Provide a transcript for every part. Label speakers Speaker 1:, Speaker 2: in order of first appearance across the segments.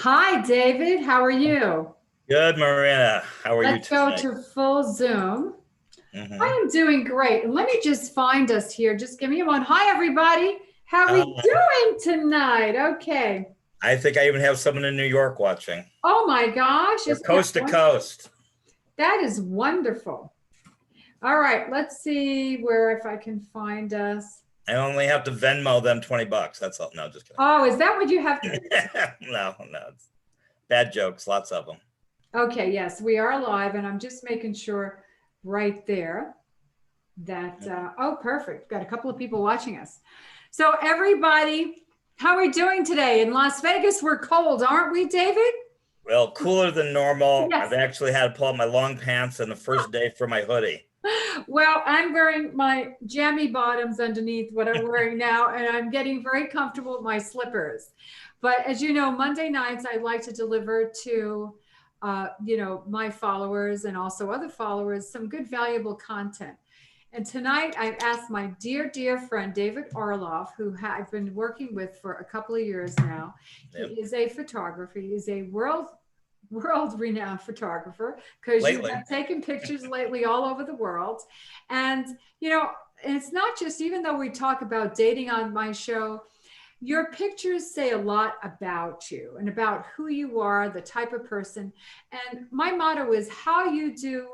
Speaker 1: Hi, David. How are you?
Speaker 2: Good, Marina. How are you
Speaker 1: Let's go
Speaker 2: tonight?
Speaker 1: to full Zoom.
Speaker 2: Hmm.
Speaker 1: I am doing great. And let me just find us here. Just give me one. Hi, everybody. How are we doing tonight? Okay.
Speaker 2: I think I even have someone in New York watching.
Speaker 1: Oh my gosh.
Speaker 2: We're
Speaker 1: Isn't that
Speaker 2: coast to
Speaker 1: wonderful?
Speaker 2: coast.
Speaker 1: That is wonderful. All right. Let's see where if I can find us.
Speaker 2: I only have to Venmo them $20. That's all. No, just
Speaker 1: Oh, is that what you have to?
Speaker 2: kidding. No. It's bad jokes, lots of them.
Speaker 1: Okay. Yes, we are live. And I'm just making sure right there that, oh, perfect. Got a couple of people watching us. So, everybody, how are we doing today? In Las Vegas, we're cold, aren't we, David?
Speaker 2: Well, cooler than normal. I've
Speaker 1: Yes.
Speaker 2: actually had to pull out my long pants on the first day for my hoodie.
Speaker 1: Well, I'm wearing my jammy bottoms underneath what I'm wearing now, and I'm getting very comfortable with my slippers. But as you know, Monday nights I like to deliver to, my followers and also other followers some good, valuable content. And tonight I've asked my dear, dear friend, David Orlov, who I've been working with for a couple of years now. He
Speaker 2: Yep.
Speaker 1: is a photographer. He is a world renowned photographer because you
Speaker 2: Lately.
Speaker 1: have taken pictures lately all over the world. And, it's not just, even though we talk about dating on my show, your pictures say a lot about you and about who you are, the type of person. And my motto is how you do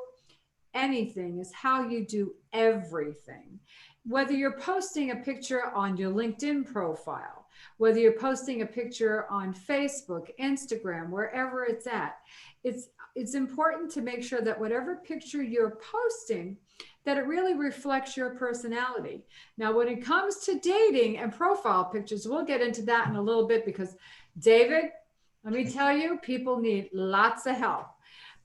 Speaker 1: anything is how you do everything. Whether you're posting a picture on your LinkedIn profile, whether you're posting a picture on Facebook, Instagram, wherever it's at, it's important to make sure that whatever picture you're posting, that it really reflects your personality. Now, when it comes to dating and profile pictures, we'll get into that in a little bit because David, let me tell you, people need lots of help.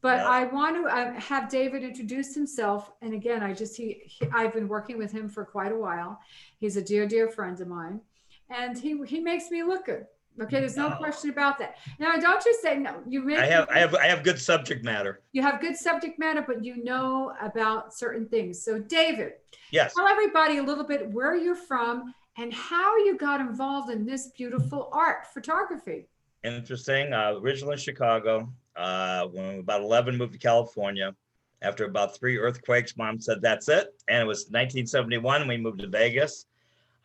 Speaker 1: But
Speaker 2: Yeah.
Speaker 1: I want to have David introduce himself. And again, I've been working with him for quite a while. He's a dear, dear friend of mine, and he makes me look good. Okay, there's no
Speaker 2: No.
Speaker 1: question about that. Now, don't just say no.
Speaker 2: I have I have I have good subject matter.
Speaker 1: You have good subject matter, but you know about certain things. So, David,
Speaker 2: Yes.
Speaker 1: tell everybody a little bit where you're from and how you got involved in this beautiful art, photography.
Speaker 2: Interesting. Originally in Chicago. When we were about 11, moved to California. After about 3 earthquakes, mom said, that's it. And it was 1971. We moved to Vegas.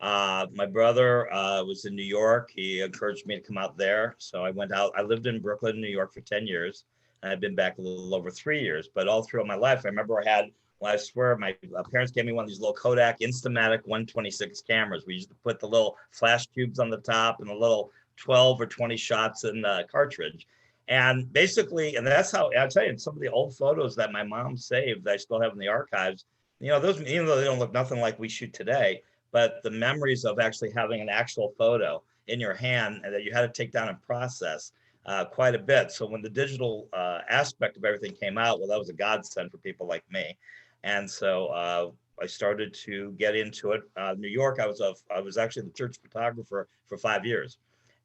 Speaker 2: My brother was in New York. He encouraged me to come out there. So I went out. I lived in Brooklyn, New York for 10 years. And I've been back a little over 3 years. But all throughout my life, I remember I swear, my parents gave me one of these little Kodak Instamatic 126 cameras. We used to put the little flash tubes on the top and the little 12 or 20 shots in the cartridge. And basically, and that's how I'll tell you, some of the old photos that my mom saved that I still have in the archives, those, even though they don't look nothing like we shoot today, but the memories of actually having an actual photo in your hand and that you had to take down and process quite a bit. So when the digital aspect of everything came out, well, that was a godsend for people like me. And so I started to get into it. New York, I was actually the church photographer for 5 years.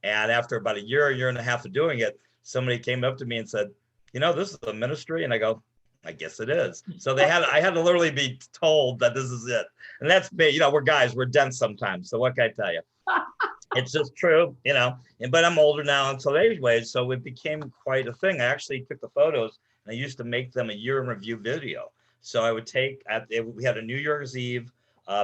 Speaker 2: And after about a year and a half of doing it, somebody came up to me and said, this is a ministry. And I go, I guess it is. So I had to literally be told that this is it. And that's me. We're guys, we're dense sometimes. So what can I tell you? It's just true, but I'm older now. And so anyways, so it became quite a thing. I actually took the photos and I used to make them a year in review video. So I would we had a New Year's Eve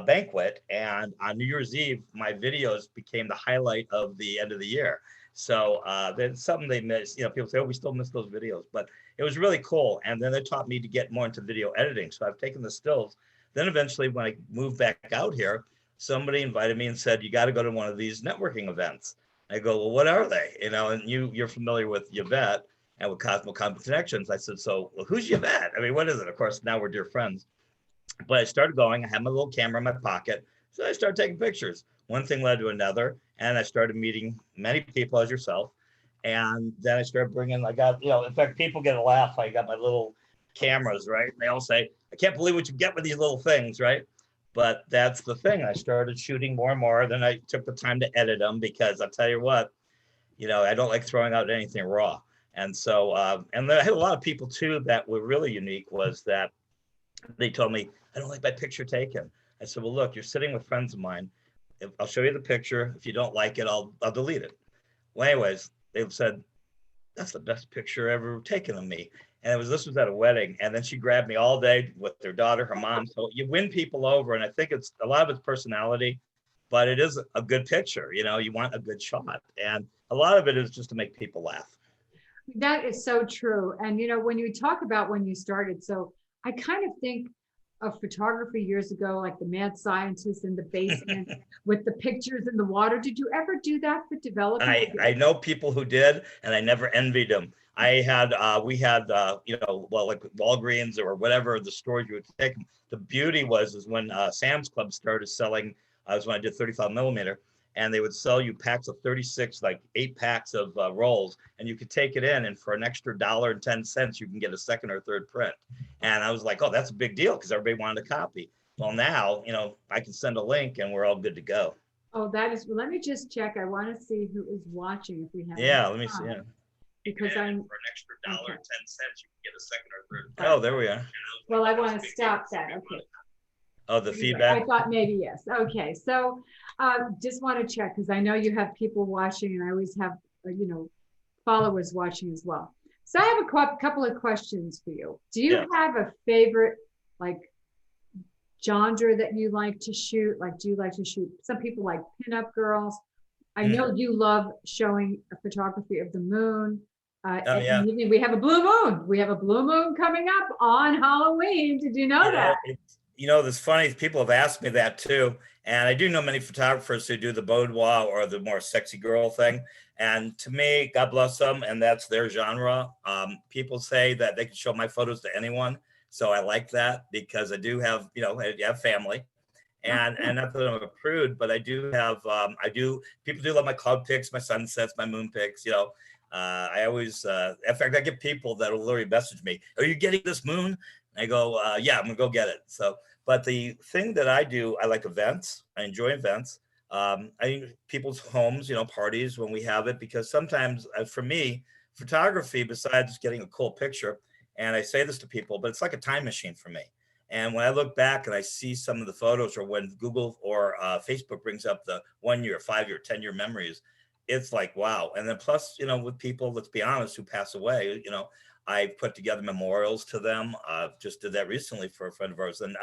Speaker 2: banquet, and on New Year's Eve, my videos became the highlight of the end of the year. So that's something they miss. People say, oh, we still miss those videos, but it was really cool. And then they taught me to get more into video editing. So I've taken the stills. Then eventually, when I moved back out here, somebody invited me and said, you got to go to one of these networking events. I go, well, what are they? And you're familiar with Yvette and with Cosmo Connections. I said, so well, who's Yvette? I mean, what is it? Of course, now we're dear friends. But I started going. I had my little camera in my pocket. So I started taking pictures. One thing led to another. And I started meeting many people as yourself. And then I started I got, in fact, people get a laugh. I got my little cameras, right? And they all say, I can't believe what you get with these little things, right? But that's the thing. I started shooting more and more. Then I took the time to edit them because I'll tell you what, I don't like throwing out anything raw. And so, and I had a lot of people too that were really unique was that they told me, I don't like my picture taken. I said, well, look, you're sitting with friends of mine. I'll show you the picture. If you don't like it, I'll delete it. Well, anyways, they've said, that's the best picture ever taken of me. And this was at a wedding. And then she grabbed me all day with their daughter, her mom. So you win people over. And I think it's a lot of it's personality, but it is a good picture. You want a good shot. And a lot of it is just to make people laugh.
Speaker 1: That is so true. And when you talk about when you started, so I kind of think of photography years ago, like the mad scientist in the basement with the pictures in the water. Did you ever do that for development?
Speaker 2: I know people who did, and I never envied them. We had well, like Walgreens or whatever the stores you would take. The beauty is when Sam's Club started selling. Was when I did 35 millimeter, and they would sell you packs of 36, like 8 packs of rolls, and you could take it in, and for an extra $1.10, you can get a second or third print. And I was like, oh, that's a big deal because everybody wanted a copy. Well, now I can send a link, and we're all good to go.
Speaker 1: Oh, let me just check. I want to see who is watching if we have.
Speaker 2: Yeah, let me see. Yeah.
Speaker 1: Because
Speaker 2: for
Speaker 1: I'm
Speaker 2: an extra $1.10, you can get a second or third.
Speaker 1: Oh,
Speaker 2: there we are.
Speaker 1: Well, I want to stop that. Okay.
Speaker 2: Oh, the feedback.
Speaker 1: I thought maybe yes. Okay, so just want to check because I know you have people watching, and I always have followers watching as well. So I have a couple of questions for you. Do you have a favorite genre that you like to shoot? Like, do you like to shoot? Some people like pinup girls. I know you love showing a photography of the moon. We have a blue moon. We have a blue moon coming up on Halloween. Did you know that?
Speaker 2: This funny, people have asked me that too. And I do know many photographers who do the boudoir or the more sexy girl thing. And to me, God bless them, and that's their genre. People say that they can show my photos to anyone. So I like that because I do have, I have family. And not that I'm a prude, but I do have, people do love my cloud pics, my sunsets, my moon pics, I always, in fact, I get people that will literally message me, are you getting this moon? And I go, yeah, I'm gonna go get it. So, but the thing that I do, I like events. I enjoy events. I people's homes, parties when we have it, because sometimes for me, photography, besides getting a cool picture, and I say this to people, but it's like a time machine for me. And when I look back and I see some of the photos, or when Google or Facebook brings up the 1 year, 5 year, 10 year memories, it's like, wow. And then plus, with people, let's be honest, who pass away, I put together memorials to them. Just did that recently for a friend of ours. And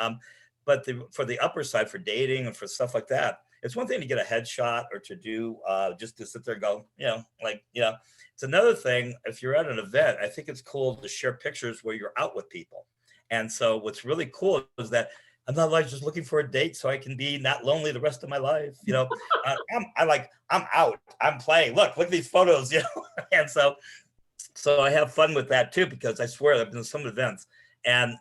Speaker 2: but for the upper side, for dating and for stuff like that, it's one thing to get a headshot or to do just to sit there and go, it's another thing. If you're at an event, I think it's cool to share pictures where you're out with people. And so what's really cool is that I'm not like just looking for a date so I can be not lonely the rest of my life. I'm out, I'm playing. Look at these photos, And so I have fun with that too, because I swear I've been to some events and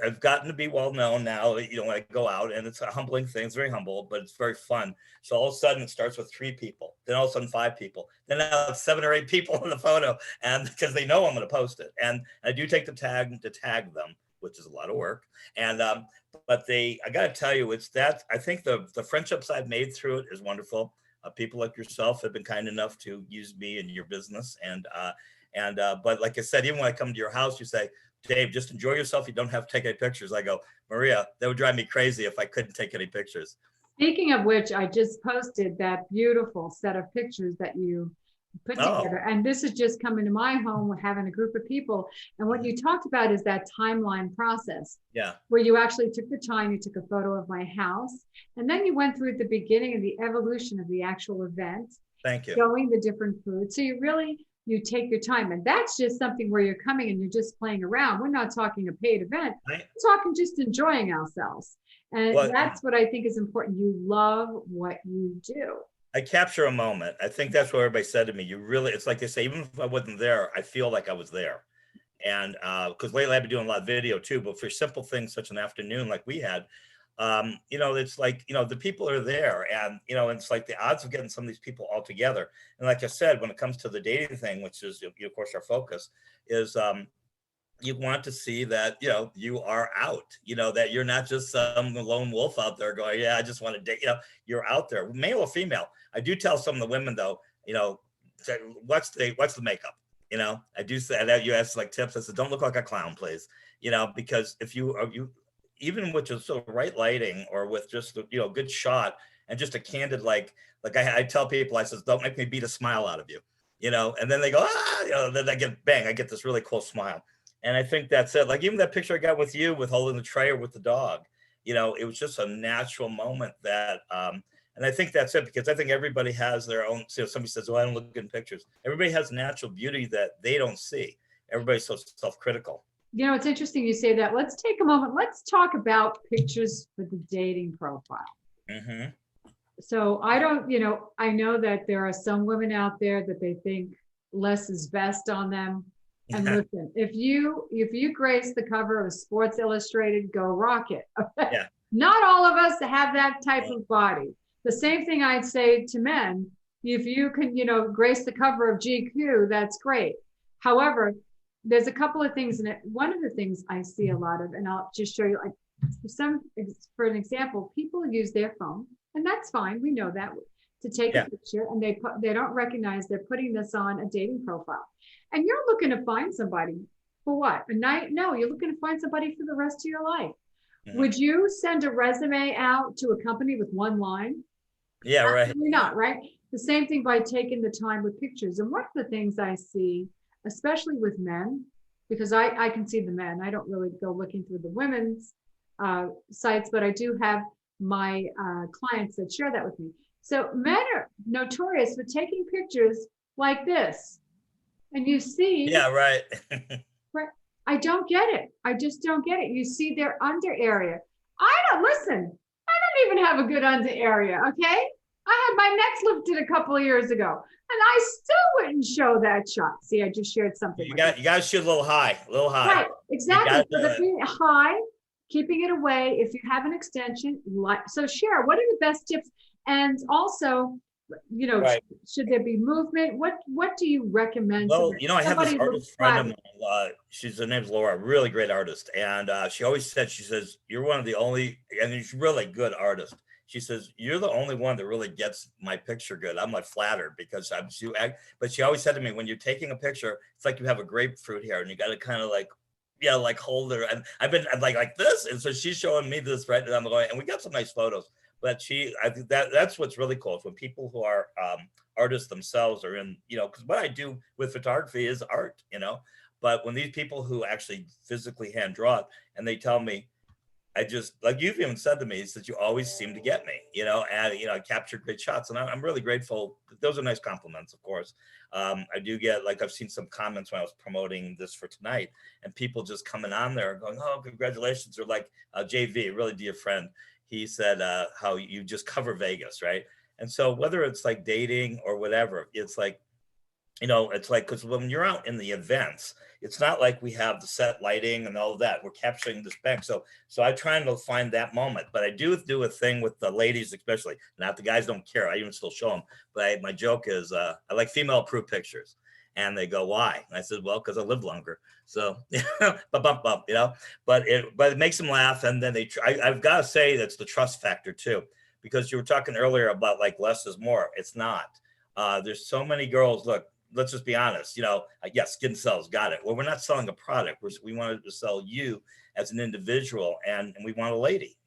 Speaker 2: I've gotten to be well known now, when I go out, and it's a humbling thing. It's very humble, but it's very fun. So all of a sudden it starts with 3 people, then all of a sudden 5 people, then now it's 7 or 8 people in the photo, and because they know I'm going to post it. And I do take the tag to tag them, which is a lot of work. And but I got to tell you, it's that I think the friendships I've made through it is wonderful. People like yourself have been kind enough to use me in your business, but like I said, even when I come to your house, you say, Dave, just enjoy yourself. You don't have to take any pictures. I go, Maria, that would drive me crazy if I couldn't take any pictures.
Speaker 1: Speaking of which, I just posted that beautiful set of pictures that you put together. And this is just coming to my home. We're having a group of people. And what you talked about is that timeline process.
Speaker 2: Yeah.
Speaker 1: Where you actually took the time, you took a photo of my house, and then you went through the beginning of the evolution of the actual event.
Speaker 2: Thank you.
Speaker 1: Showing the different foods. So you take your time, and that's just something where you're coming and you're just playing around. We're not talking a paid event. We're talking just enjoying ourselves. And that's what I think is important. You love what you do.
Speaker 2: I capture a moment. I think that's what everybody said to me. It's like they say, even if I wasn't there, I feel like I was there. And because lately I've been doing a lot of video too, but for simple things such an afternoon like we had, it's like, the people are there, and, it's like the odds of getting some of these people all together. And like I said, when it comes to the dating thing, which is, of course, our focus is, you want to see that, you are out, that you're not just some lone wolf out there going, yeah, I just want to date, you're out there, male or female. I do tell some of the women though, what's the makeup? I do say that. You ask like tips. I said, don't look like a clown, please. Because if you even with just the right lighting, or with just a good shot and just a candid, like I tell people, I says, don't make me beat a smile out of you. and then they go, then I get this really cool smile. And I think that's it. Like even that picture I got with you with holding the tray or with the dog, it was just a natural moment that, and I think that's it, because I think everybody has their own, somebody says, well, I don't look good in pictures. Everybody has natural beauty that they don't see. Everybody's so self-critical.
Speaker 1: It's interesting you say that. Let's take a moment. Let's talk about pictures for the dating profile.
Speaker 2: Mm-hmm.
Speaker 1: So I don't, I know that there are some women out there that they think less is best on them. And listen, if you grace the cover of Sports Illustrated, go rock it. Okay?
Speaker 2: Yeah.
Speaker 1: Not all of us have that type of body. The same thing I'd say to men. If you can, grace the cover of GQ, that's great. However, there's a couple of things in it. One of the things I see a lot of, and I'll just show you, for an example, people use their phone, and that's fine. We know that, to take a picture, and they don't recognize they're putting this on a dating profile. And you're looking to find somebody for what? A night? No, you're looking to find somebody for the rest of your life. Mm-hmm. Would you send a resume out to a company with one line?
Speaker 2: Yeah, right.
Speaker 1: Absolutely not, right? The same thing by taking the time with pictures. And one of the things I see, especially with men, because I can see the men, I don't really go looking through the women's sites, but I do have my clients that share that with me. So men are notorious for taking pictures like this. And you see,
Speaker 2: yeah, right.
Speaker 1: right. I don't get it. I just don't get it. You see their under area. Listen, I don't even have a good under area. Okay. I had my necks lifted a couple of years ago, and I still wouldn't show that shot. See, I just shared something.
Speaker 2: You got to shoot a little high.
Speaker 1: Right. Exactly. So the thing high, keeping it away. If you have an extension, so share, what are the best tips? And also, right. Should there be movement? What do you recommend?
Speaker 2: Well, I have this artist friend of mine. Her name's Laura, a really great artist. And she always says, you're one of the only, and she's really good artist. She says, you're the only one that really gets my picture good. I'm like flattered because but she always said to me, when you're taking a picture, it's like you have a grapefruit here and you got to kind of like hold her. And I'm like this. And so she's showing me this, right? And I'm going, and we got some nice photos. But I think that's what's really cool is when people who are artists themselves are in, because what I do with photography is art, but when these people who actually physically hand draw it and they tell me, I just, like you've even said to me, is that you always seem to get me, and, I capture great shots, and I'm really grateful. Those are nice compliments, of course. I do get, I've seen some comments when I was promoting this for tonight, and people just coming on there going, oh, congratulations. Or like JV, really dear friend. He said how you just cover Vegas, right? And so whether it's like dating or whatever, it's like, it's like, because when you're out in the events, it's not like we have the set lighting and all of that. We're capturing this bank. So I'm trying to find that moment. But I do a thing with the ladies, especially. Not the guys don't care. I even still show them. But my joke is I like female approved pictures. And they go, why? And I said, well, because I live longer. So, but it makes them laugh. And then I've got to say that's the trust factor too, because you were talking earlier about like less is more. It's not. There's so many girls. Look, let's just be honest. Yes, skin sells, got it. Well, we're not selling a product. We wanted to sell you as an individual, and we want a lady.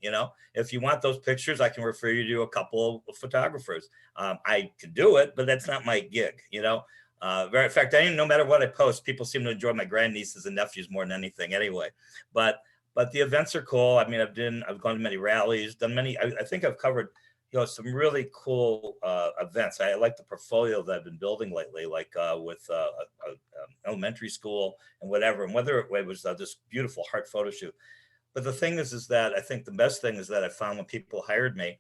Speaker 2: If you want those pictures, I can refer you to a couple of photographers. I can do it, but that's not my gig. In fact, no matter what I post, people seem to enjoy my grandnieces and nephews more than anything anyway. But the events are cool. I mean, I've gone to many rallies, done many, I think I've covered, some really cool events. I like the portfolio that I've been building lately, like with elementary school and whatever, and whether it was this beautiful heart photo shoot. But the thing is that I think the best thing is that I found when people hired me,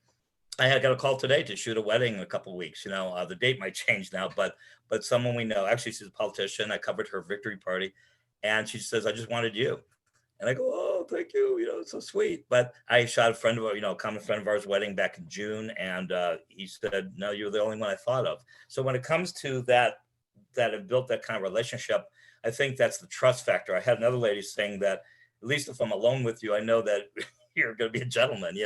Speaker 2: I had got a call today to shoot a wedding in a couple of weeks. The date might change now, but someone we know, actually she's a politician. I covered her victory party, and she says, I just wanted you. And I go, oh, thank you. It's so sweet. But I shot a friend of, a common friend of ours wedding back in June. And he said, no, you're the only one I thought of. So when it comes to that have built that kind of relationship, I think that's the trust factor. I had another lady saying that, at least if I'm alone with you, I know that you're going to be a gentleman,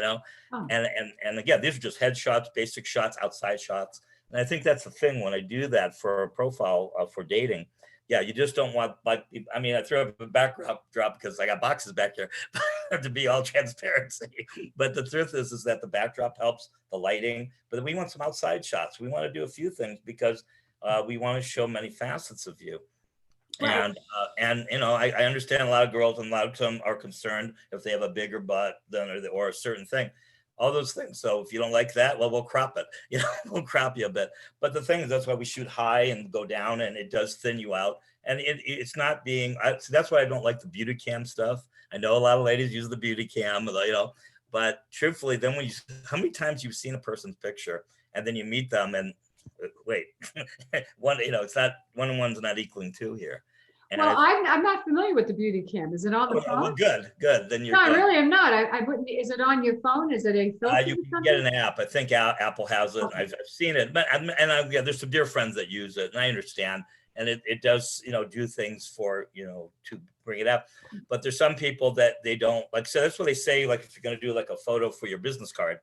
Speaker 2: Oh. And again, these are just headshots, basic shots, outside shots. And I think that's the thing when I do that for a profile for dating. Yeah, you just don't want, I threw up a backdrop because I got boxes back here to be all transparency. But the truth is that the backdrop helps, the lighting, but we want some outside shots. We want to do a few things because we want to show many facets of you.
Speaker 1: Right.
Speaker 2: And you know, I understand a lot of girls and a lot of them are concerned if they have a bigger butt than or a certain thing, all those things. So if you don't like that, well, we'll crop it. You know, we'll crop you a bit. But the thing is, that's why we shoot high and go down, and it does thin you out. And it's not being. So that's why I don't like the beauty cam stuff. I know a lot of ladies use the beauty cam, you know, but truthfully, then when you, how many times you've seen a person's picture and then you meet them and wait, one, you know, it's not one and one's not equaling two here. And
Speaker 1: Well, I'm not familiar with the beauty cam. Is it on the phone?
Speaker 2: well, good. Then you're
Speaker 1: No, I
Speaker 2: good.
Speaker 1: really am not. I wouldn't. Is it on your phone? Is it a filter?
Speaker 2: You can get an app. I think Apple has it.
Speaker 1: Okay.
Speaker 2: I've seen it, but yeah, there's some dear friends that use it, and I understand. And it does, you know, do things for, you know, to bring it up. But there's some people that they don't like. So that's what they say. Like if you're going to do like a photo for your business card,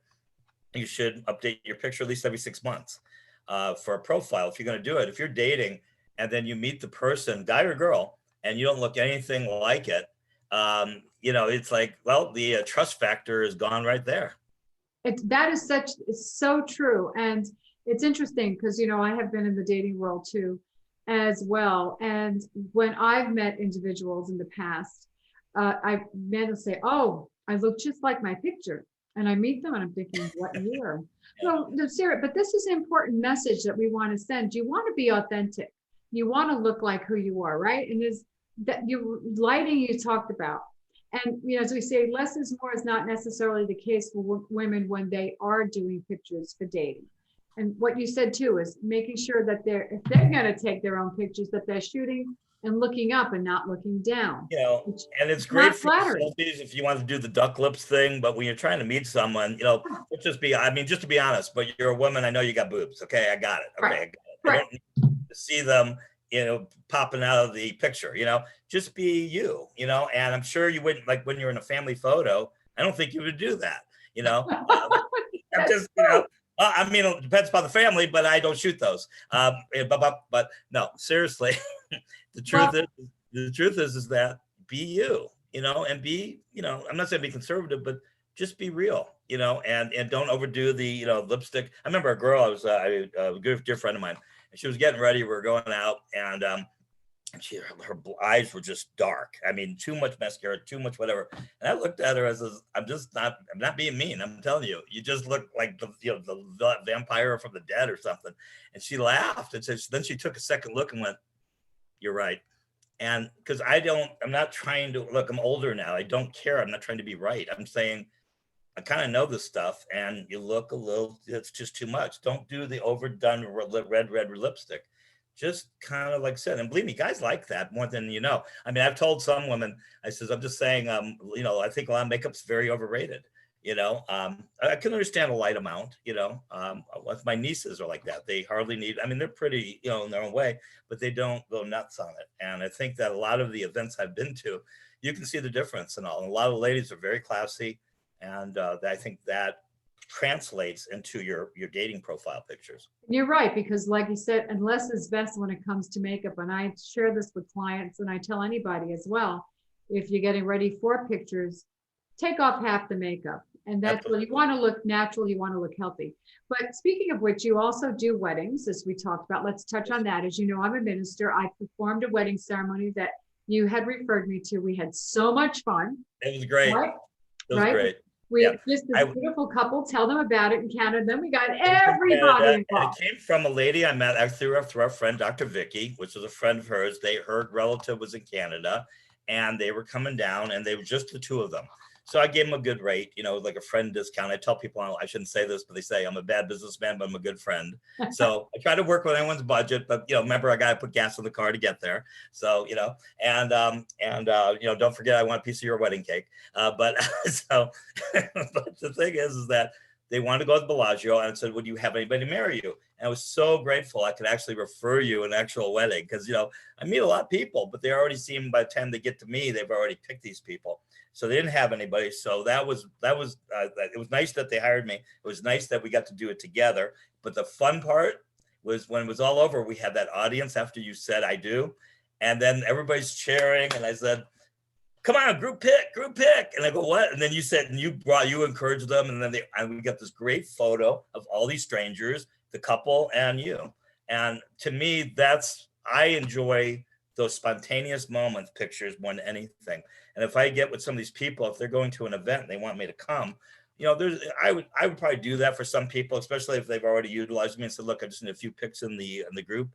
Speaker 2: you should update your picture at least every 6 months for a profile. If you're going to do it, if you're dating and then you meet the person, guy or girl, and you don't look anything like it, you know, it's like, well, the trust factor is gone right there.
Speaker 1: That is it's so true. And it's interesting because, you know, I have been in the dating world too, as well. And when I've met individuals in the past, I've met them say, oh, I look just like my picture. And I meet them and I'm thinking, what year? No, Sarah, but this is an important message that we want to send. You want to be authentic. You want to look like who you are, right? And is that you lighting you talked about. And, you know, as we say, less is more is not necessarily the case for women when they are doing pictures for dating. And what you said too is making sure that if they're going to take their own pictures, that they're shooting and looking up and not looking down.
Speaker 2: You know, and it's great for selfies if you want to do the duck lips thing. But when you're trying to meet someone, you know, just to be honest, but you're a woman. I know you got boobs. Okay, I got it. Okay, right. I don't need to see them, you know, popping out of the picture. You know, just be you. You know, and I'm sure you wouldn't, like when you're in a family photo. I don't think you would do that. You know, I'm just, you know. I mean, it depends upon the family, but I don't shoot those. But no, seriously, the truth is that be you, you know, and be, you know, I'm not saying be conservative, but just be real, you know, and don't overdo the, you know, lipstick. I remember a girl, I was a good dear friend of mine, and she was getting ready. We were going out, and her eyes were just dark. I mean, too much mascara, too much whatever. And I looked at her as I'm not being mean. I'm telling you, you just look like the vampire from the dead or something. And she laughed and said, then she took a second look and went, "You're right." And because I'm not trying to look, I'm older now. I don't care. I'm not trying to be right. I'm saying I kind of know this stuff, and you look a little, it's just too much. Don't do the overdone red lipstick. Just kind of like said, and believe me, guys like that more than you know. I mean, I've told some women, I says, I'm just saying, you know, I think a lot of makeup's very overrated. You know, I can understand a light amount. You know, my nieces are like that. They hardly need. I mean, they're pretty, you know, in their own way, but they don't go nuts on it. And I think that a lot of the events I've been to, you can see the difference and all. And a lot of ladies are very classy, and I think that translates into your dating profile pictures.
Speaker 1: You're right, because like you said, and less is best when it comes to makeup. And I share this with clients, and I tell anybody as well, if you're getting ready for pictures, take off half the makeup. And that's what you want to look natural, you want to look healthy. But speaking of which, you also do weddings, as we talked about. Let's touch on that. As you know, I'm a minister. I performed a wedding ceremony that you had referred me to. We had so much fun.
Speaker 2: It was great.
Speaker 1: Right?
Speaker 2: It was great.
Speaker 1: We just this beautiful couple. Tell them about it in Canada. Then we got everybody involved.
Speaker 2: It came from a lady I met through our friend, Dr. Vicky, which was a friend of hers. Her relative was in Canada, and they were coming down, and they were just the two of them. So I gave them a good rate, you know, like a friend discount. I tell people, I shouldn't say this, but they say I'm a bad businessman, but I'm a good friend. So I try to work with anyone's budget, but, you know, remember, I got to put gas in the car to get there. So, you know, and you know, don't forget, I want a piece of your wedding cake. But the thing is that they wanted to go to Bellagio, and I said, would you have anybody marry you? And I was so grateful I could actually refer you an actual wedding, because, you know, I meet a lot of people, but they already seem, by the time they get to me, they've already picked these people. So they didn't have anybody. So it was nice that they hired me. It was nice that we got to do it together. But the fun part was when it was all over, we had that audience after you said, I do. And then everybody's cheering. And I said, come on, group pick. And I go, what? And then you said, and you encouraged them. And then we got this great photo of all these strangers, the couple and you. And to me, I enjoy those spontaneous moments, pictures more than anything. And if I get with some of these people, if they're going to an event and they want me to come, I would probably do that for some people, especially if they've already utilized me and said, look, I just need a few pics in the group.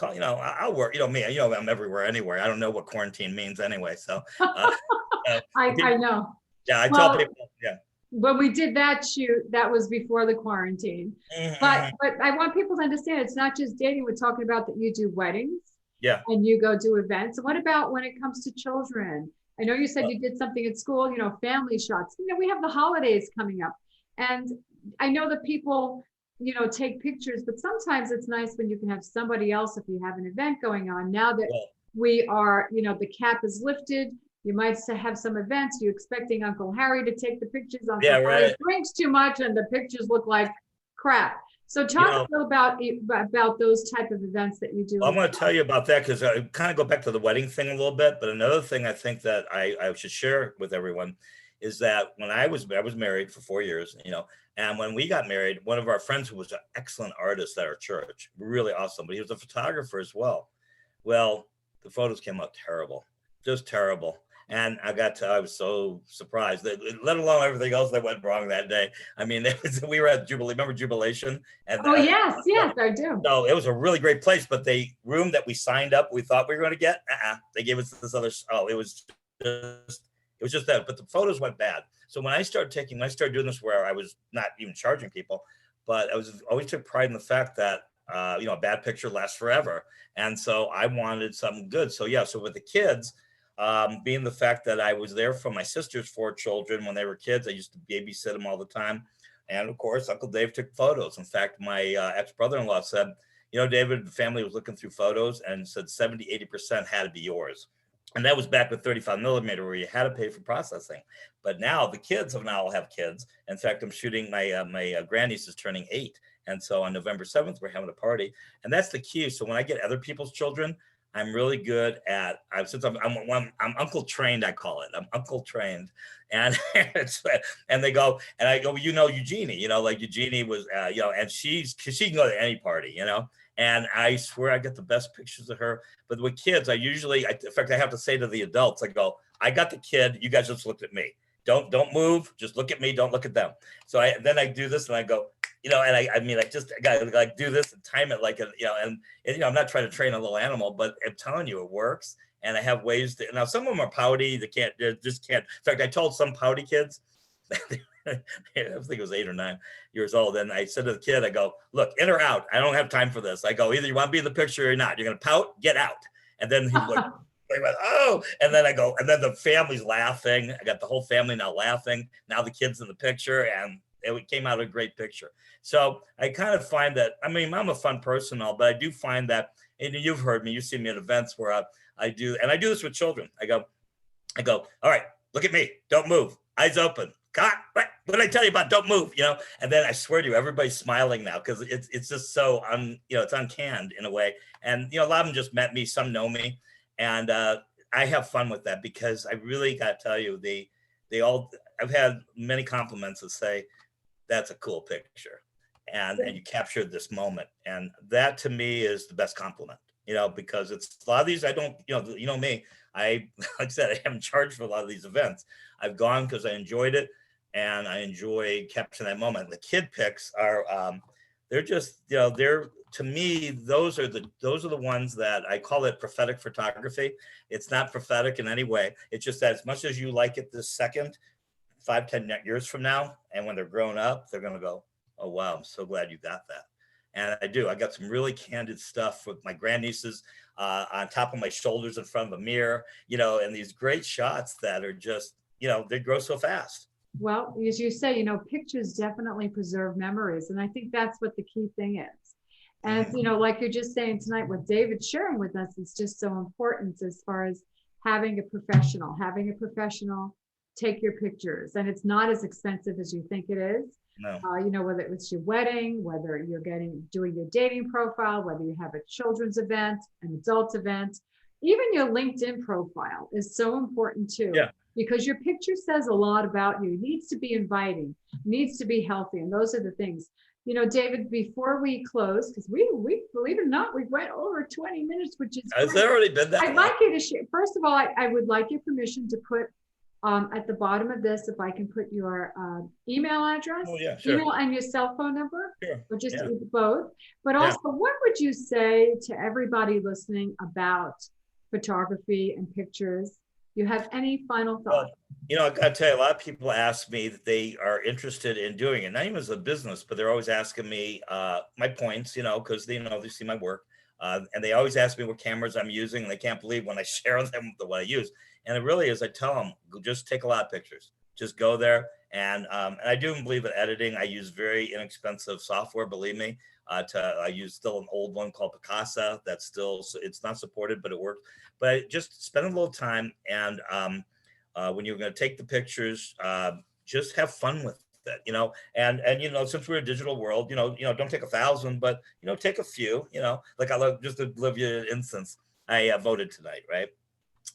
Speaker 2: I'll work, me, I'm everywhere anyway. I don't know what quarantine means anyway. So,
Speaker 1: I know.
Speaker 2: yeah, I tell
Speaker 1: Well,
Speaker 2: people, yeah.
Speaker 1: when we did that shoot, that was before the quarantine. But I want people to understand it's not just dating. We're talking about that you do weddings,
Speaker 2: Yeah.
Speaker 1: and you go do events. And what about when it comes to children? I know you said you did something at school, family shots. We have the holidays coming up. And I know that people, take pictures, but sometimes it's nice when you can have somebody else if you have an event going on. Now that we are, the cap is lifted, you might have some events. You're expecting Uncle Harry to take the pictures. Uncle Harry drinks too much and the pictures look like crap. So talk a little about those type of events that you do.
Speaker 2: I'm going to tell you about that because I kind of go back to the wedding thing a little bit. But another thing I think that I should share with everyone is that when I was married for 4 years, and when we got married, one of our friends who was an excellent artist at our church, really awesome, but he was a photographer as well. Well, the photos came out terrible, just terrible. And I was so surprised that, let alone everything else that went wrong that day. I mean, we were at Jubilee, remember Jubilation? And
Speaker 1: yes, I do.
Speaker 2: No, it was a really great place, but the room that we signed up, we thought we were going to get, they gave us this other, it was just that, but the photos went bad. So when I started doing this where I was not even charging people, but I always took pride in the fact that, a bad picture lasts forever. And so I wanted something good. So so with the kids, being the fact that I was there for my sister's 4 children when they were kids, I used to babysit them all the time. And of course, Uncle Dave took photos. In fact, my ex-brother-in-law said, David, the family was looking through photos and said 70, 80% had to be yours. And that was back with 35 millimeter where you had to pay for processing. But now the kids all have kids. In fact, I'm shooting my grandniece is turning 8. And so on November 7th, we're having a party. And that's the key. So when I get other people's children, I'm really good at, since I'm uncle trained, I call it. I'm uncle trained. And and they go, and I go, Eugenie, like Eugenie was, and she can go to any party, and I swear I get the best pictures of her. But with kids, in fact, I have to say to the adults, I go, I got the kid, you guys just looked at me. Don't move, just look at me, don't look at them. So then I do this and I go, and I gotta do this and time it like I'm not trying to train a little animal, but I'm telling you, it works. And I have ways to. Now some of them are pouty; they just can't. In fact, I told some pouty kids, I think it was 8 or 9 years old, and I said to the kid, I go, look, in or out. I don't have time for this. I go, either you want to be in the picture or not. You're gonna pout, get out. And then he like. They went, oh, and then I go, and then the family's laughing. I got the whole family now laughing. Now the kid's in the picture, and it came out a great picture. So I kind of find that, I'm a fun person, but I do find that, and you've heard me, you've seen me at events where I do this with children. I go, all right, look at me, don't move, eyes open. God, what did I tell you about? Don't move, And then I swear to you, everybody's smiling now because it's just so it's uncanned in a way. And a lot of them just met me, some know me. And I have fun with that because I really got to tell you, I've had many compliments that say, that's a cool picture. And you captured this moment. And that to me is the best compliment, because it's a lot of these, I don't, me, like I said, I haven't charged for a lot of these events. I've gone because I enjoyed it and I enjoy capturing that moment. The kid pics are, they're just, to me, those are the ones that I call it prophetic photography. It's not prophetic in any way. It's just that as much as you like it this second, 5-10 years from now, and when they're grown up, they're going to go, oh, wow, I'm so glad you got that. And I do. I got some really candid stuff with my grandnieces on top of my shoulders in front of a mirror, and these great shots that are just, they grow so fast.
Speaker 1: Well, as you say, pictures definitely preserve memories. And I think that's what the key thing is. And, like you're just saying tonight, what David's sharing with us is just so important as far as having a professional take your pictures. And it's not as expensive as you think it is.
Speaker 2: No.
Speaker 1: Whether it was your wedding, whether you're doing your dating profile, whether you have a children's event, an adult event, even your LinkedIn profile is so important too.
Speaker 2: Yeah.
Speaker 1: Because your picture says a lot about you. It needs to be inviting, needs to be healthy. And those are the things. You know, David, before we close, because we believe it or not, we went over 20 minutes, which is
Speaker 2: Has
Speaker 1: great.
Speaker 2: there already been that
Speaker 1: I'd
Speaker 2: long?
Speaker 1: like you to share. First of all, I would like your permission to put at the bottom of this, if I can put your email address,
Speaker 2: Oh, yeah, sure.
Speaker 1: email and your cell phone number,
Speaker 2: Sure.
Speaker 1: or just
Speaker 2: Yeah.
Speaker 1: both. But also, what would you say to everybody listening about photography and pictures? You have any final thoughts?
Speaker 2: Well, you know, I gotta tell you, a lot of people ask me that they are interested in doing it, not even as a business, but they're always asking me my points, you know, because they see my work. And they always ask me what cameras I'm using, and they can't believe when I share them what I use. And it really is, I tell them, just take a lot of pictures. Just go there. And I do believe in editing. I use very inexpensive software, believe me. I use still an old one called Picasa. That's still, it's not supported, but it works. But I just spend a little time, and when you're going to take the pictures, just have fun with it, you know. And you know, since we're a digital world, don't take 1,000, but take a few. You know, like I love, just to give you an instance. I voted tonight, right?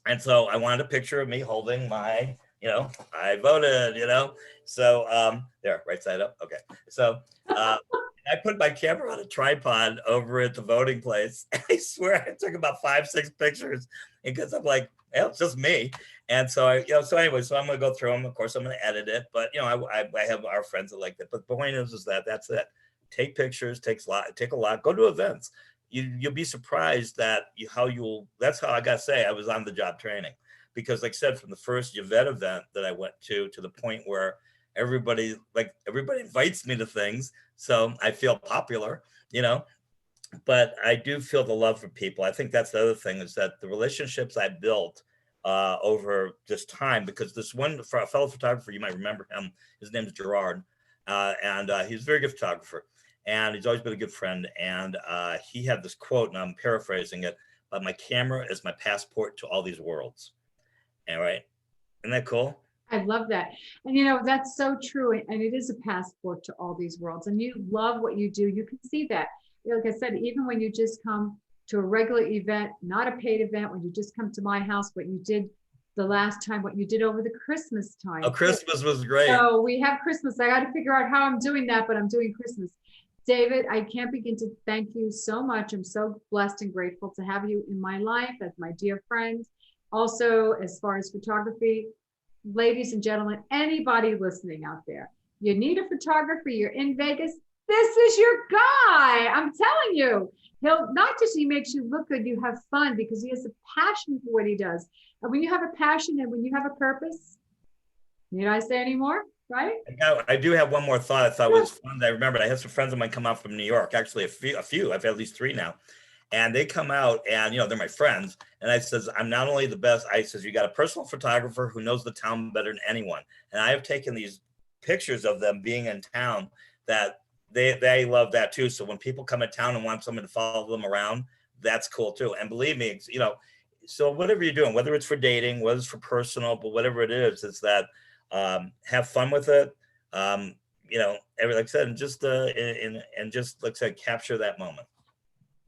Speaker 2: And so I wanted a picture of me holding my, I voted, So there, right side up. Okay. So I put my camera on a tripod over at the voting place. I swear I took about 5-6 pictures because I'm like, well, it's just me. And so so anyway, so I'm gonna go through them. Of course, I'm gonna edit it, but I have our friends that like that. But the point is that that's it. Take pictures, take a lot, go to events. You'll be surprised that that's how I got to say I was on the job training, because like I said, from the first Yvette event that I went to the point where everybody invites me to things. So I feel popular, but I do feel the love for people. I think that's the other thing, is that the relationships I built over this time, because this one fellow photographer, you might remember him, his name is Gerard, and he's a very good photographer. And he's always been a good friend. And he had this quote, and I'm paraphrasing it, but my camera is my passport to all these worlds. All right. Isn't that cool?
Speaker 1: I love that. And that's so true. And it is a passport to all these worlds. And you love what you do. You can see that. Like I said, even when you just come to a regular event, not a paid event, when you just come to my house, what you did the last time, what you did over the Christmas time.
Speaker 2: Oh, Christmas was great.
Speaker 1: So we have Christmas. I got to figure out how I'm doing that, but I'm doing Christmas. David, I can't begin to thank you so much. I'm so blessed and grateful to have you in my life as my dear friend. Also, as far as photography, ladies and gentlemen, anybody listening out there, you need a photographer, you're in Vegas, this is your guy. I'm telling you, he'll not just, he makes you look good, you have fun, because he has a passion for what he does. And when you have a passion and when you have a purpose, need I say any more? Right?
Speaker 2: I do have one more thought I thought was fun. I remembered I had some friends of mine come out from New York, actually a few. I've had at least 3 now. And they come out and, they're my friends. And I says, I'm not only the best, I says, you got a personal photographer who knows the town better than anyone. And I have taken these pictures of them being in town that they love that too. So when people come in town and want someone to follow them around, that's cool too. And believe me, so whatever you're doing, whether it's for dating, whether it's for personal, but whatever it is, it's that have fun with it. Like I said, and just like I said, capture that moment.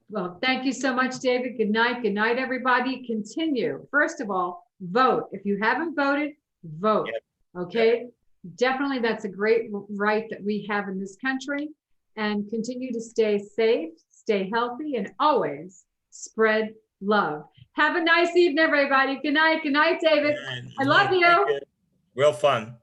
Speaker 1: Well, thank you so much, David. Good night. Good night, everybody. Continue. First of all, vote. If you haven't voted, vote. Yep. Okay. Yep. Definitely, that's a great right that we have in this country. And continue to stay safe, stay healthy, and always spread love. Have a nice evening, everybody. Good night. Good night, David. I love you.
Speaker 2: Real fun.